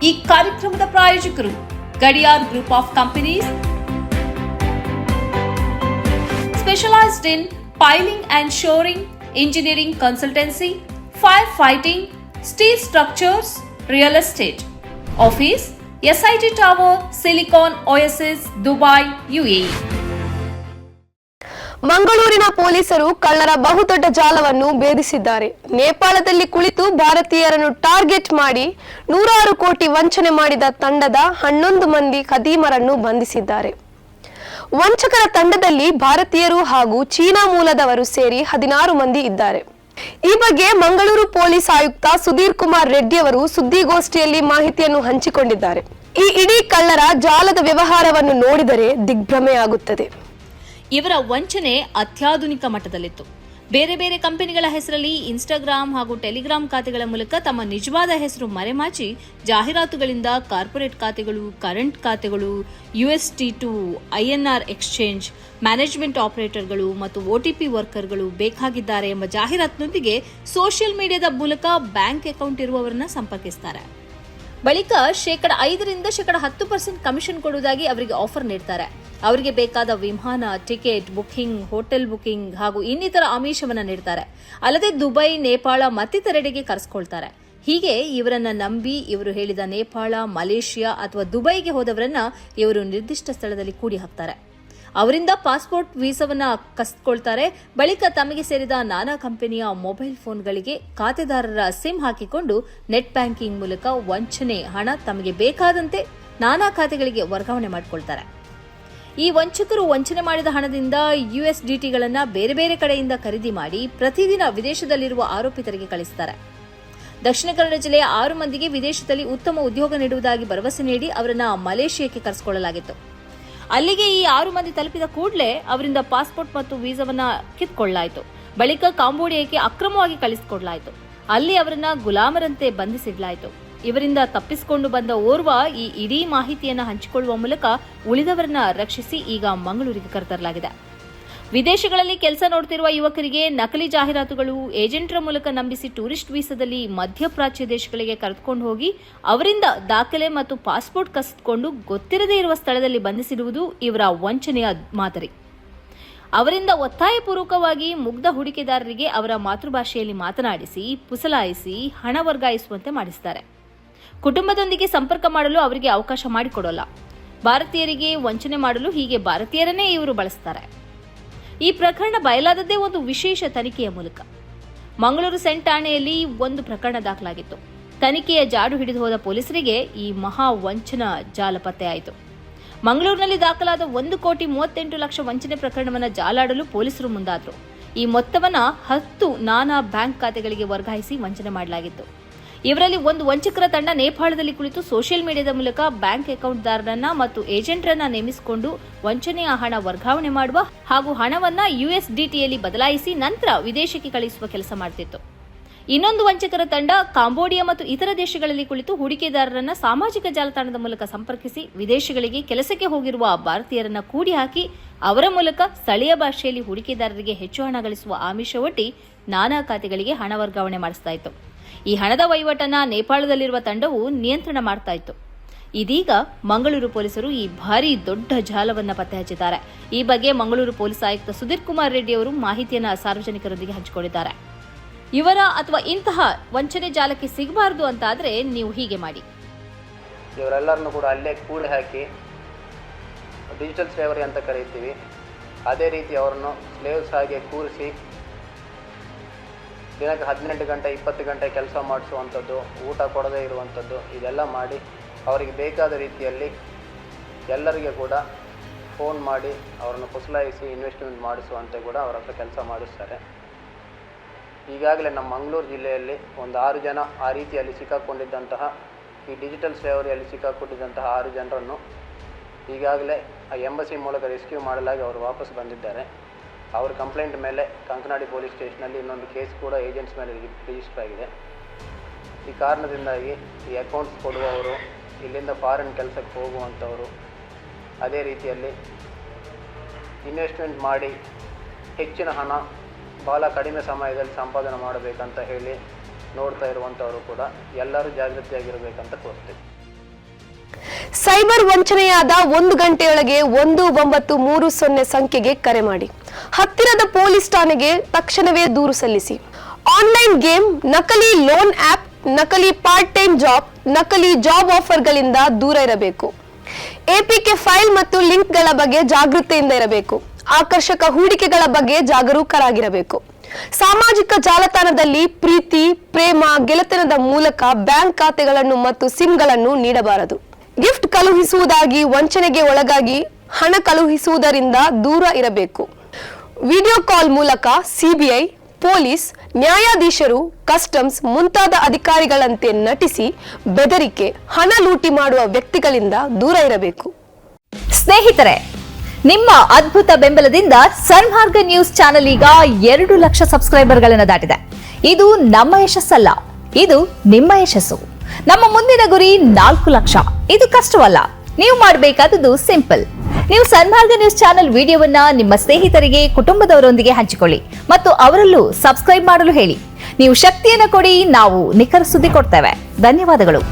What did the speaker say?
ಈ ಕಾರ್ಯಕ್ರಮದ ಪ್ರಾಯೋಜಕರು Gadiyar group of companies, specialized in piling and shoring, engineering consultancy, firefighting, steel structures, real estate. Office, SIT Tower, Silicon Oasis, Dubai, UAE. ಮಂಗಳೂರಿನ ಪೊಲೀಸರು ಕಳ್ಳರ ಬಹುದೊಡ್ಡ ಜಾಲವನ್ನು ಭೇದಿಸಿದ್ದಾರೆ. ನೇಪಾಳದಲ್ಲಿ ಕುಳಿತು ಭಾರತೀಯರನ್ನು ಟಾರ್ಗೆಟ್ ಮಾಡಿ 106 ಕೋಟಿ ವಂಚನೆ ಮಾಡಿದ ತಂಡದ 11 ಮಂದಿ ಖದೀಮರನ್ನು ಬಂಧಿಸಿದ್ದಾರೆ. ವಂಚಕರ ತಂಡದಲ್ಲಿ ಭಾರತೀಯರು ಹಾಗೂ ಚೀನಾ ಮೂಲದವರು ಸೇರಿ 16 ಮಂದಿ ಇದ್ದಾರೆ. ಈ ಬಗ್ಗೆ ಮಂಗಳೂರು ಪೊಲೀಸ್ ಆಯುಕ್ತ ಸುಧೀರ್ ಕುಮಾರ್ ರೆಡ್ಡಿ ಅವರು ಸುದ್ದಿಗೋಷ್ಠಿಯಲ್ಲಿ ಮಾಹಿತಿಯನ್ನು ಹಂಚಿಕೊಂಡಿದ್ದಾರೆ. ಈ ಇಡೀ ಕಳ್ಳರ ಜಾಲದ ವ್ಯವಹಾರವನ್ನು ನೋಡಿದರೆ ದಿಗ್ಭ್ರಮೆಯಾಗುತ್ತದೆ. ಇವರ ವಂಚನೆ ಅತ್ಯಾಧುನಿಕ ಮಟ್ಟದಲ್ಲಿತ್ತು. ಬೇರೆ ಬೇರೆ ಕಂಪನಿಗಳ ಹೆಸರಲ್ಲಿ ಇನ್ಸ್ಟಾಗ್ರಾಮ್ ಹಾಗೂ ಟೆಲಿಗ್ರಾಮ್ ಖಾತೆಗಳ ಮೂಲಕ ತಮ್ಮ ನಿಜವಾದ ಹೆಸರು ಮರೆಮಾಚಿ ಜಾಹೀರಾತುಗಳಿಂದ ಕಾರ್ಪೊರೇಟ್ ಖಾತೆಗಳು, ಕರೆಂಟ್ ಖಾತೆಗಳು, UST2, INR ಎಕ್ಸ್ಚೇಂಜ್, ಮ್ಯಾನೇಜ್ಮೆಂಟ್ ಆಪರೇಟರ್ಗಳು ಮತ್ತು OTP ವರ್ಕರ್ಗಳು ಬೇಕಾಗಿದ್ದಾರೆ ಎಂಬ ಜಾಹೀರಾತಿನೊಂದಿಗೆ ಸೋಷಿಯಲ್ ಮೀಡಿಯಾದ ಮೂಲಕ ಬ್ಯಾಂಕ್ ಅಕೌಂಟ್ ಇರುವವರನ್ನ ಸಂಪರ್ಕಿಸುತ್ತಾರೆ. ಬಳಿಕ 5% 10% ಕಮಿಷನ್ ಕೊಡುವುದಾಗಿ ಅವರಿಗೆ ಆಫರ್ ನೀಡುತ್ತಾರೆ. ಅವರಿಗೆ ಬೇಕಾದ ವಿಮಾನ ಟಿಕೆಟ್ ಬುಕಿಂಗ್, ಹೋಟೆಲ್ ಬುಕಿಂಗ್ ಹಾಗೂ ಇನ್ನಿತರ ಆಮಿಷವನ್ನು ನೀಡುತ್ತಾರೆ. ಅಲ್ಲದೆ ದುಬೈ, ನೇಪಾಳ ಮತ್ತಿತರೆಡೆಗೆ ಕರೆಸಿಕೊಳ್ತಾರೆ. ಹೀಗೆ ಇವರನ್ನ ನಂಬಿ ಇವರು ಹೇಳಿದ ನೇಪಾಳ, ಮಲೇಷಿಯಾ ಅಥವಾ ದುಬೈಗೆ ಹೋದವರನ್ನ ಇವರು ನಿರ್ದಿಷ್ಟ ಸ್ಥಳದಲ್ಲಿ ಕೂಡಿ ಹಾಕ್ತಾರೆ. ಅವರಿಂದ ಪಾಸ್ಪೋರ್ಟ್, ವೀಸಾವನ್ನ ಕಸಿದುಕೊಳ್ತಾರೆ. ಬಳಿಕ ತಮಗೆ ಸೇರಿದ ನಾನಾ ಕಂಪನಿಯ ಮೊಬೈಲ್ ಫೋನ್ಗಳಿಗೆ ಖಾತೆದಾರರ ಸಿಮ್ ಹಾಕಿಕೊಂಡು ನೆಟ್ ಬ್ಯಾಂಕಿಂಗ್ ಮೂಲಕ ವಂಚನೆ ಹಣ ತಮಗೆ ಬೇಕಾದಂತೆ ನಾನಾ ಖಾತೆಗಳಿಗೆ ವರ್ಗಾವಣೆ ಮಾಡಿಕೊಳ್ತಾರೆ. ಈ ವಂಚಕರು ವಂಚನೆ ಮಾಡಿದ ಹಣದಿಂದ USDTಗಳನ್ನು ಬೇರೆ ಬೇರೆ ಕಡೆಯಿಂದ ಖರೀದಿ ಮಾಡಿ ಪ್ರತಿದಿನ ವಿದೇಶದಲ್ಲಿರುವ ಆರೋಪಿತರಿಗೆ ಕಳಿಸುತ್ತಾರೆ. ದಕ್ಷಿಣ ಕನ್ನಡ ಜಿಲ್ಲೆಯ 6 ಮಂದಿಗೆ ವಿದೇಶದಲ್ಲಿ ಉತ್ತಮ ಉದ್ಯೋಗ ನೀಡುವುದಾಗಿ ಭರವಸೆ ನೀಡಿ ಅವರನ್ನ ಮಲೇಷಿಯಾಕ್ಕೆ ಕರೆಸಿಕೊಳ್ಳಲಾಗಿತ್ತು. ಅಲ್ಲಿಗೆ ಈ 6 ಮಂದಿ ತಲುಪಿದ ಕೂಡಲೇ ಅವರಿಂದ ಪಾಸ್ಪೋರ್ಟ್ ಮತ್ತು ವೀಸಾವನ್ನ ಕಿತ್ತುಕೊಳ್ಳಲಾಯಿತು. ಬಳಿಕ ಕಾಂಬೋಡಿಯಾಕ್ಕೆ ಅಕ್ರಮವಾಗಿ ಕಳಿಸಿಕೊಡಲಾಯಿತು. ಅಲ್ಲಿ ಅವರನ್ನ ಗುಲಾಮರಂತೆ ಬಂಧಿಸಿಡಲಾಯಿತು. ಇವರಿಂದ ತಪ್ಪಿಸಿಕೊಂಡು ಬಂದ ಓರ್ವ ಈ ಇಡೀ ಮಾಹಿತಿಯನ್ನು ಹಂಚಿಕೊಳ್ಳುವ ಮೂಲಕ ಉಳಿದವರನ್ನ ರಕ್ಷಿಸಿ ಈಗ ಮಂಗಳೂರಿಗೆ ಕರೆತರಲಾಗಿದೆ. ವಿದೇಶಗಳಲ್ಲಿ ಕೆಲಸ ನೋಡುತ್ತಿರುವ ಯುವಕರಿಗೆ ನಕಲಿ ಜಾಹೀರಾತುಗಳು, ಏಜೆಂಟರ ಮೂಲಕ ನಂಬಿಸಿ ಟೂರಿಸ್ಟ್ ವೀಸಾದಲ್ಲಿ ಮಧ್ಯಪ್ರಾಚ್ಯ ದೇಶಗಳಿಗೆ ಕರೆದುಕೊಂಡು ಹೋಗಿ ಅವರಿಂದ ದಾಖಲೆ ಮತ್ತು ಪಾಸ್ಪೋರ್ಟ್ ಕಸಿದುಕೊಂಡು ಗೊತ್ತಿರದೇ ಇರುವ ಸ್ಥಳದಲ್ಲಿ ಬಂಧಿಸಿರುವುದು ಇವರ ವಂಚನೆಯ ಮಾದರಿ. ಅವರಿಂದ ಒತ್ತಾಯಪೂರ್ವಕವಾಗಿ ಮುಗ್ಧ ಹೂಡಿಕೆದಾರರಿಗೆ ಅವರ ಮಾತೃಭಾಷೆಯಲ್ಲಿ ಮಾತನಾಡಿಸಿ ಪುಸಲಾಯಿಸಿ ಹಣ ವರ್ಗಾಯಿಸುವಂತೆ ಮಾಡಿಸುತ್ತಾರೆ. ಕುಟುಂಬದೊಂದಿಗೆ ಸಂಪರ್ಕ ಮಾಡಲು ಅವರಿಗೆ ಅವಕಾಶ ಮಾಡಿಕೊಡೋಲ್ಲ. ಭಾರತೀಯರಿಗೆ ವಂಚನೆ ಮಾಡಲು ಹೀಗೆ ಭಾರತೀಯರನ್ನೇ ಇವರು ಬಳಸುತ್ತಾರೆ. ಈ ಪ್ರಕರಣ ಬಯಲಾದದ್ದೇ ಒಂದು ವಿಶೇಷ ತನಿಖೆಯ ಮೂಲಕ. ಮಂಗಳೂರು ಸೆಂಟ್ ಠಾಣೆಯಲ್ಲಿ ಒಂದು ಪ್ರಕರಣ ದಾಖಲಾಗಿತ್ತು. ತನಿಖೆಯ ಜಾಡು ಹಿಡಿದು ಹೋದ ಪೊಲೀಸರಿಗೆ ಈ ಮಹಾ ವಂಚನಾ ಜಾಲ ಪತ್ತೆಯಾಯಿತು. ಮಂಗಳೂರಿನಲ್ಲಿ ದಾಖಲಾದ 1,38,00,000 ವಂಚನೆ ಪ್ರಕರಣವನ್ನು ಜಾಲಾಡಲು ಪೊಲೀಸರು ಮುಂದಾದರು. ಈ ಮೊತ್ತವನ್ನು 10 ನಾನಾ ಬ್ಯಾಂಕ್ ಖಾತೆಗಳಿಗೆ ವರ್ಗಾಯಿಸಿ ವಂಚನೆ ಮಾಡಲಾಗಿತ್ತು. ಇವರಲ್ಲಿ ಒಂದು ವಂಚಕರ ತಂಡ ನೇಪಾಳದಲ್ಲಿ ಕುಳಿತು ಸೋಷಿಯಲ್ ಮೀಡಿಯಾದ ಮೂಲಕ ಬ್ಯಾಂಕ್ ಅಕೌಂಟ್ದಾರರನ್ನ ಮತ್ತು ಏಜೆಂಟರನ್ನ ನೇಮಿಸಿಕೊಂಡು ವಂಚನೆಯ ಹಣ ವರ್ಗಾವಣೆ ಮಾಡುವ ಹಾಗೂ ಹಣವನ್ನ USDTಯಲ್ಲಿ ಬದಲಾಯಿಸಿ ನಂತರ ವಿದೇಶಕ್ಕೆ ಕಳುಹಿಸುವ ಕೆಲಸ ಮಾಡುತ್ತಿತ್ತು. ಇನ್ನೊಂದು ವಂಚಕರ ತಂಡ ಕಾಂಬೋಡಿಯಾ ಮತ್ತು ಇತರ ದೇಶಗಳಲ್ಲಿ ಕುಳಿತು ಹೂಡಿಕೆದಾರರನ್ನ ಸಾಮಾಜಿಕ ಜಾಲತಾಣದ ಮೂಲಕ ಸಂಪರ್ಕಿಸಿ ವಿದೇಶಗಳಿಗೆ ಕೆಲಸಕ್ಕೆ ಹೋಗಿರುವ ಭಾರತೀಯರನ್ನ ಕೂಡಿ ಹಾಕಿ ಅವರ ಮೂಲಕ ಸ್ಥಳೀಯ ಭಾಷೆಯಲ್ಲಿ ಹೂಡಿಕೆದಾರರಿಗೆ ಹೆಚ್ಚು ಹಣ ಗಳಿಸುವ ಆಮಿಷ ಒಡ್ಡಿ ನಾನಾ ಖಾತೆಗಳಿಗೆ ಹಣ ವರ್ಗಾವಣೆ ಮಾಡಿಸ್ತಾ ಇತ್ತು. ಈ ಹಣದ ವಹಿವಾಟನ್ನ ನೇಪಾಳದಲ್ಲಿರುವ ತಂಡವು ನಿಯಂತ್ರಣ ಮಾಡ್ತಾ ಇತ್ತು. ಇದೀಗ ಮಂಗಳೂರು ಪೊಲೀಸರು ಈ ಭಾರಿ ದೊಡ್ಡ ಜಾಲವನ್ನು ಪತ್ತೆ ಹಚ್ಚಿದ್ದಾರೆ. ಈ ಬಗ್ಗೆ ಮಂಗಳೂರು ಪೊಲೀಸ್ ಆಯುಕ್ತ ಸುಧೀರ್ ಕುಮಾರ್ ರೆಡ್ಡಿ ಅವರು ಮಾಹಿತಿಯನ್ನು ಸಾರ್ವಜನಿಕರೊಂದಿಗೆ ಹಂಚಿಕೊಂಡಿದ್ದಾರೆ. ಇವರ ಅಥವಾ ಇಂತಹ ವಂಚನೆ ಜಾಲಕ್ಕೆ ಸಿಗಬಾರದು ಅಂತಾದರೆ ನೀವು ಹೀಗೆ ಮಾಡಿ. ಇವರೆಲ್ಲರನ್ನು ಕೂಡ ಅಲ್ಲೇ ಕೂಡಿ ಹಾಕಿ ಡಿಜಿಟಲ್ ಸ್ಲೇವರಿ ಅಂತ ಕರೀತೀವಿ. ಅದೇ ರೀತಿ ಅವರನ್ನು ಸ್ಲೇವ್ಸ್ ಹಾಗೆ ಕೂರಿಸಿ ದಿನಕ್ಕೆ 18 ಗಂಟೆ 20 ಗಂಟೆ ಕೆಲಸ ಮಾಡಿಸುವಂಥದ್ದು, ಊಟ ಕೊಡದೇ ಇರುವಂಥದ್ದು, ಇದೆಲ್ಲ ಮಾಡಿ ಅವರಿಗೆ ಬೇಕಾದ ರೀತಿಯಲ್ಲಿ ಎಲ್ಲರಿಗೆ ಕೂಡ ಫೋನ್ ಮಾಡಿ ಅವರನ್ನು ಪುಸಲಾಯಿಸಿ ಇನ್ವೆಸ್ಟ್ಮೆಂಟ್ ಮಾಡಿಸುವಂತೆ ಕೂಡ ಅವರ ಹತ್ರ ಕೆಲಸ ಮಾಡಿಸ್ತಾರೆ. ಈಗಾಗಲೇ ನಮ್ಮ ಮಂಗಳೂರು ಜಿಲ್ಲೆಯಲ್ಲಿ ಒಂದು 6 ಜನ ಆ ರೀತಿಯಲ್ಲಿ ಸಿಕ್ಕಾಕೊಂಡಿದ್ದಂತಹ ಈ ಡಿಜಿಟಲ್ ಸ್ಲೇವರಿಯಲ್ಲಿ ಸಿಕ್ಕಾಕೊಂಡಿದ್ದಂತಹ 6 ಜನರನ್ನು ಈಗಾಗಲೇ ಆ ಎಂಬಸಿ ಮೂಲಕ ರೆಸ್ಕ್ಯೂ ಮಾಡಲಾಗಿ ಅವರು ವಾಪಸ್ ಬಂದಿದ್ದಾರೆ. ಅವ್ರ ಕಂಪ್ಲೇಂಟ್ ಮೇಲೆ ಕಂಕನಾಡಿ ಪೊಲೀಸ್ ಸ್ಟೇಷನಲ್ಲಿ ಇನ್ನೊಂದು ಕೇಸ್ ಕೂಡ ಏಜೆಂಟ್ಸ್ ಮೇಲೆ ರಿಜಿಸ್ಟರ್ ಆಗಿದೆ. ಈ ಕಾರಣದಿಂದಾಗಿ ಈ ಅಕೌಂಟ್ಸ್ ಕೊಡುವವರು, ಇಲ್ಲಿಂದ ಫಾರಿನ್ ಕೆಲಸಕ್ಕೆ ಹೋಗುವಂಥವರು, ಅದೇ ರೀತಿಯಲ್ಲಿ ಇನ್ವೆಸ್ಟ್ಮೆಂಟ್ ಮಾಡಿ ಹೆಚ್ಚಿನ ಹಣ ಭಾಳ ಕಡಿಮೆ ಸಮಯದಲ್ಲಿ ಸಂಪಾದನೆ ಮಾಡಬೇಕಂತ ಹೇಳಿ ನೋಡ್ತಾ ಇರುವಂಥವರು ಕೂಡ ಎಲ್ಲರೂ ಜಾಗೃತಿಯಾಗಿರಬೇಕಂತ ಕೋರ್ತೀವಿ. ಸೈಬರ್ ವಂಚನೆಯಾದ 1 ಗಂಟೆಯೊಳಗೆ 1930 ಸಂಖ್ಯೆಗೆ ಕರೆ ಮಾಡಿ. ಹತ್ತಿರದ ಪೊಲೀಸ್ ಠಾಣೆಗೆ ತಕ್ಷಣವೇ ದೂರು ಸಲ್ಲಿಸಿ. ಆನ್ಲೈನ್ ಗೇಮ್, ನಕಲಿ ಲೋನ್ ಆಪ್, ನಕಲಿ ಪಾರ್ಟ್ ಟೈಮ್ ಜಾಬ್, ನಕಲಿ ಜಾಬ್ ಆಫರ್ಗಳಿಂದ ದೂರ ಇರಬೇಕು. ಎಪಿಕೆ ಫೈಲ್ ಮತ್ತು ಲಿಂಕ್ಗಳ ಬಗ್ಗೆ ಜಾಗೃತೆಯಿಂದ ಇರಬೇಕು. ಆಕರ್ಷಕ ಹೂಡಿಕೆಗಳ ಬಗ್ಗೆ ಜಾಗರೂಕರಾಗಿರಬೇಕು. ಸಾಮಾಜಿಕ ಜಾಲತಾಣದಲ್ಲಿ ಪ್ರೀತಿ, ಪ್ರೇಮ, ಗೆಳೆತನದ ಮೂಲಕ ಬ್ಯಾಂಕ್ ಖಾತೆಗಳನ್ನು ಮತ್ತು ಸಿಮ್ಗಳನ್ನು ನೀಡಬಾರದು. ಗಿಫ್ಟ್ ಕಳುಹಿಸುವುದಾಗಿ ವಂಚನೆಗೆ ಒಳಗಾಗಿ ಹಣ ಕಳುಹಿಸುವುದರಿಂದ ದೂರ ಇರಬೇಕು. ವಿಡಿಯೋ ಕಾಲ್ ಮೂಲಕ ಸಿಬಿಐ, ಪೊಲೀಸ್, ನ್ಯಾಯಾಧೀಶರು, ಕಸ್ಟಮ್ಸ್ ಮುಂತಾದ ಅಧಿಕಾರಿಗಳಂತೆ ನಟಿಸಿ ಬೆದರಿಕೆ, ಹಣ ಲೂಟಿ ಮಾಡುವ ವ್ಯಕ್ತಿಗಳಿಂದ ದೂರ ಇರಬೇಕು. ಸ್ನೇಹಿತರೆ, ನಿಮ್ಮ ಅದ್ಭುತ ಬೆಂಬಲದಿಂದ ಸನ್ಮಾರ್ಗ ನ್ಯೂಸ್ ಚಾನೆಲ್ ಈಗ 2 ಲಕ್ಷ ಸಬ್ಸ್ಕ್ರೈಬರ್ಗಳನ್ನು ದಾಟಿದೆ. ಇದು ನಮ್ಮ ಯಶಸ್ಸಲ್ಲ, ಇದು ನಿಮ್ಮ ಯಶಸ್ಸು. ನಮ್ಮ ಮುಂದಿನ ಗುರಿ 4 ಲಕ್ಷ. ಇದು ಕಷ್ಟವಲ್ಲ. ನೀವು ಮಾಡಬೇಕಾದದ್ದು ಸಿಂಪಲ್. ನೀವು ಸನ್ಮಾರ್ಗ ನ್ಯೂಸ್ ಚಾನೆಲ್ ವಿಡಿಯೋವನ್ನ ನಿಮ್ಮ ಸ್ನೇಹಿತರಿಗೆ, ಕುಟುಂಬದವರೊಂದಿಗೆ ಹಂಚಿಕೊಳ್ಳಿ ಮತ್ತು ಅವರಲ್ಲೂ ಸಬ್ಸ್ಕ್ರೈಬ್ ಮಾಡಲು ಹೇಳಿ. ನೀವು ಶಕ್ತಿಯನ್ನು ಕೊಡಿ, ನಾವು ನಿಖರ ಸುದ್ದಿ ಕೊಡ್ತೇವೆ. ಧನ್ಯವಾದಗಳು.